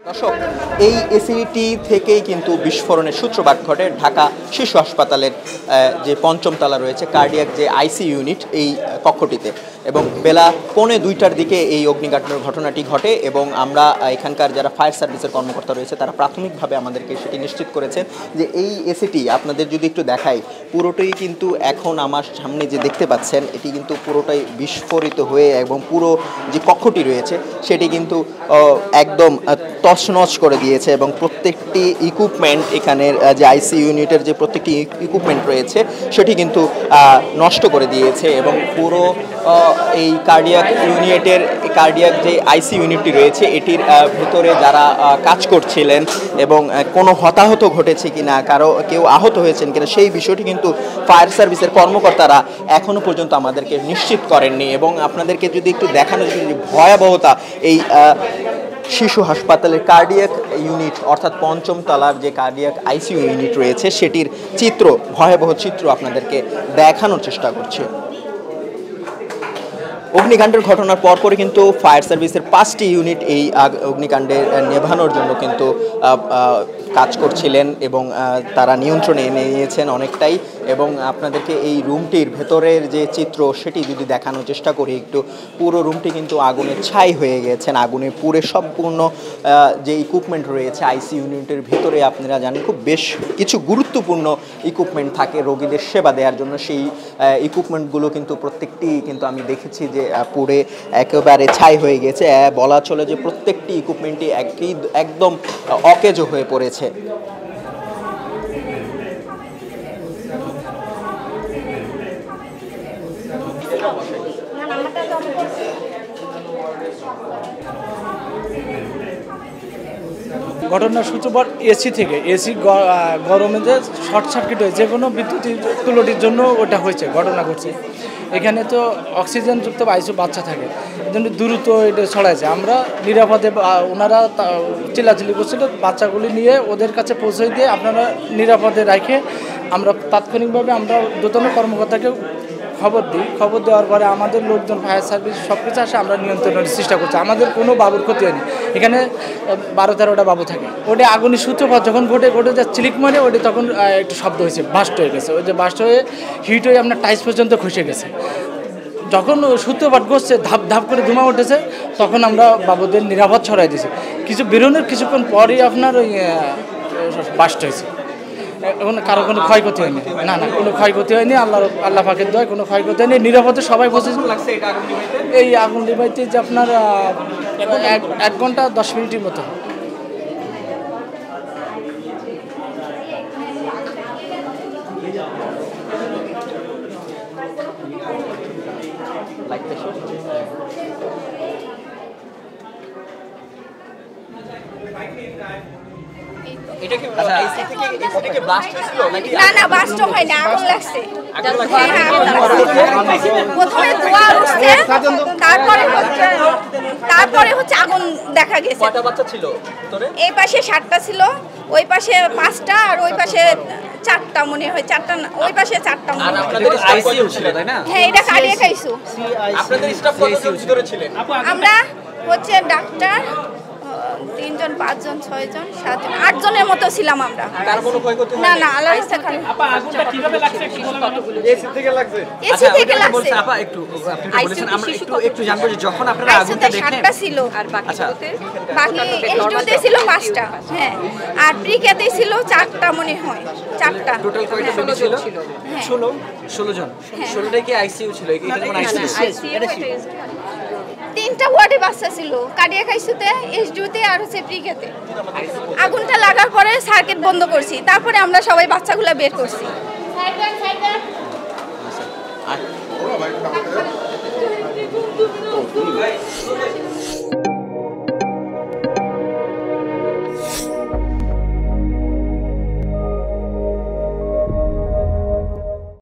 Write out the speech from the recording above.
দর্শক, এই এসিটি থেকেই কিন্তু বিস্ফোরণের সূত্রপাত ঘটে ঢাকা শিশু হাসপাতালের যে পঞ্চম তলা রয়েছে কার্ডিয়াক যে আইসি ইউনিট এই কক্ষটিতে, এবং বেলা 1:45টার দিকে এই অগ্নিকাণ্ডের ঘটনাটি ঘটে। এবং আমরা এখানকার যারা ফায়ার সার্ভিসের কর্মকর্তা রয়েছে তারা প্রাথমিকভাবে আমাদেরকে সেটি নিশ্চিত করেছেন যে এই এসিটি আপনাদের যদি একটু দেখাই, পুরোটাই কিন্তু এখন আমার সামনে যে দেখতে পাচ্ছেন এটি কিন্তু পুরোটাই বিস্ফোরিত হয়ে এবং পুরো যে কক্ষটি রয়েছে সেটি কিন্তু একদম তছনছ করে দিয়েছে এবং প্রত্যেকটি ইকুইপমেন্ট এখানের যে আইসি ইউনিটের যে প্রত্যেকটি ইকুইপমেন্ট রয়েছে সেটি কিন্তু নষ্ট করে দিয়েছে। এবং পুরো এই কার্ডিয়াক যে আইসি ইউনিটটি রয়েছে এটির ভেতরে যারা কাজ করছিলেন এবং কোনো হতাহত ঘটেছে কিনা, কেউ আহত হয়েছেন কিনা সেই বিষয়টি কিন্তু ফায়ার সার্ভিসের কর্মকর্তারা এখনো পর্যন্ত আমাদেরকে নিশ্চিত করেননি। এবং আপনাদেরকে যদি একটু দেখানো যায় যে ভয়াবহতা এই শিশু হাসপাতালের কার্ডিয়াক ইউনিট অর্থাৎ পঞ্চম তলার যে কার্ডিয়াক আইসিইউ ইউনিট রয়েছে সেটির ভয়াবহ চিত্র আপনাদেরকে দেখানোর চেষ্টা করছে। অগ্নিকাণ্ডের ঘটনার পরপরই কিন্তু ফায়ার সার্ভিসের 5টি ইউনিট এই অগ্নিকাণ্ডের নেভানোর জন্য কিন্তু কাজ করছিলেন এবং তারা নিয়ন্ত্রণে এনে নিয়েছেন অনেকটাই। এবং আপনাদেরকে এই রুমটির ভেতরের যে চিত্র সেটি যদি দেখানোর চেষ্টা করি একটু, পুরো রুমটি কিন্তু আগুনের ছাই হয়ে গেছেন, আগুনে পুড়ে সম্পূর্ণ যে ইকুইপমেন্ট রয়েছে আইসি ইউনিটের ভেতরে আপনারা জানেন খুব বেশ কিছু গুরুত্বপূর্ণ ইকুইপমেন্ট থাকে রোগীদের সেবা দেওয়ার জন্য, সেই ইকুইপমেন্টগুলো কিন্তু প্রত্যেকটি কিন্তু আমি দেখেছি যে পুড়ে একেবারে ছাই হয়ে গেছে। বলা চলে যে প্রত্যেকটি ইকুইপমেন্টই একদম অকেজো হয়ে পড়েছে। ঘটনার সূত্রপাত এসি থেকে, এসি গরমে যে শর্ট সার্কিট হয়ে যে কোনো বিদ্যুৎ তুলটির জন্য ওটা হয়েছে, ঘটনা ঘটছে। এখানে তো অক্সিজেনযুক্ত আইসিইউ বাচ্চা থাকে, এই জন্য দ্রুত এটা ছড়াইছে। আমরা নিরাপদে, ওনারা চিল্লাচিল্লি করছিল, বাচ্চাগুলি নিয়ে ওদের কাছে পৌঁছে দিয়ে আপনারা নিরাপদে রাখে আমরা তাৎক্ষণিকভাবে আমরা দ্রুততম কর্মকর্তাকে খবর দেওয়ার পরে আমাদের লোকজন ফায়ার সার্ভিস সব কিছু আসে, আমরা নিয়ন্ত্রণের চেষ্টা করছি। আমাদের কোনো বাবুর ক্ষতি হয়নি, এখানে 12-13টা বাবু থাকে। ওটা আগুনের সূত্রপাত যখন ঘটে যা চিলিক মারে ওটা তখন একটু শব্দ হয়েছে, বাস্ট হয়ে গেছে। ওই যে বাস্ট হয়ে হিট হয়ে আপনার টাইস পর্যন্ত খসে গেছে। যখন সূত্রপাত ঘটছে ধাপ করে ধুমা উঠেছে তখন আমরা বাবুদের নিরাপদ ছড়াই দিয়েছি। বেরোনোর কিছুক্ষণ পরই আপনার ওই বাস্ট হয়েছে। এখন কারো কোনো ক্ষয়ক্ষতি হয়নি, না কোনো ক্ষয়ক্ষতি হয়নি, আল্লাহ পাকের দোয়ায় কোনো ক্ষয়ক্ষতি হয়নি, নিরাপদে সবাই বসেছে। এই আগুন নিভাইতে যে আপনার 1 ঘন্টা 10 মিনিটের মতো। না বাস্ট হয় না, আগুন লাগছে। প্রথমে ধোঁয়া উঠছে, তারপরে হচ্ছে আগুন দেখা গেছে। কয়টা বাচ্চা ছিল? এই পাশে 7টা ছিল, ওই পাশে 5টা, আর ওই পাশে 4টা মনে হয়, 4টা না, ওই পাশে 4টা মনে হয়। আপনাদের আইসিইউ ছিল তাই না? হ্যাঁ, এটা কার্ডিয়াক আইসিইউ। আপনাদের স্টাফ কতজন ভিতরে ছিলেন? আমরা হচ্ছে ডাক্তার 3 জন 5 জন 6 জন 7 জন 8 জনের মতো ছিলাম আমরা। কার কোনো ক্ষয়ক্ষতি হয়নি? না আল্লাহর রাস্তা খালি। আপা আগুনটা কিভাবে লাগছে একটু বলুন। এসি থেকে লাগছে। এসি থেকে লাগছে। আপা একটু আপনি বলেছেন, আমরা একটু জানবো যে যখন আপনারা আগুনটা দেখেন 7টা ছিল আর বাকি এসটিতে ছিল 5টা। হ্যাঁ, আর প্রিকেতে ছিল 4টা মনে হয়, 4টা। টোটাল কয়টা বেড ছিল? 16 জন। 16টা কি আইসিইউ ছিল? এখানে কোন আইসিইউ? 3টা ওয়ার্ডে বাচ্চা ছিল, কার্ডিয়াক আইসিইউতে, এসডিউতে আর হচ্ছে প্রিকেতে। আগুনটা লাগার পরে সার্কিট বন্ধ করছি, তারপরে আমরা সবাই বাচ্চাগুলো বের করছি।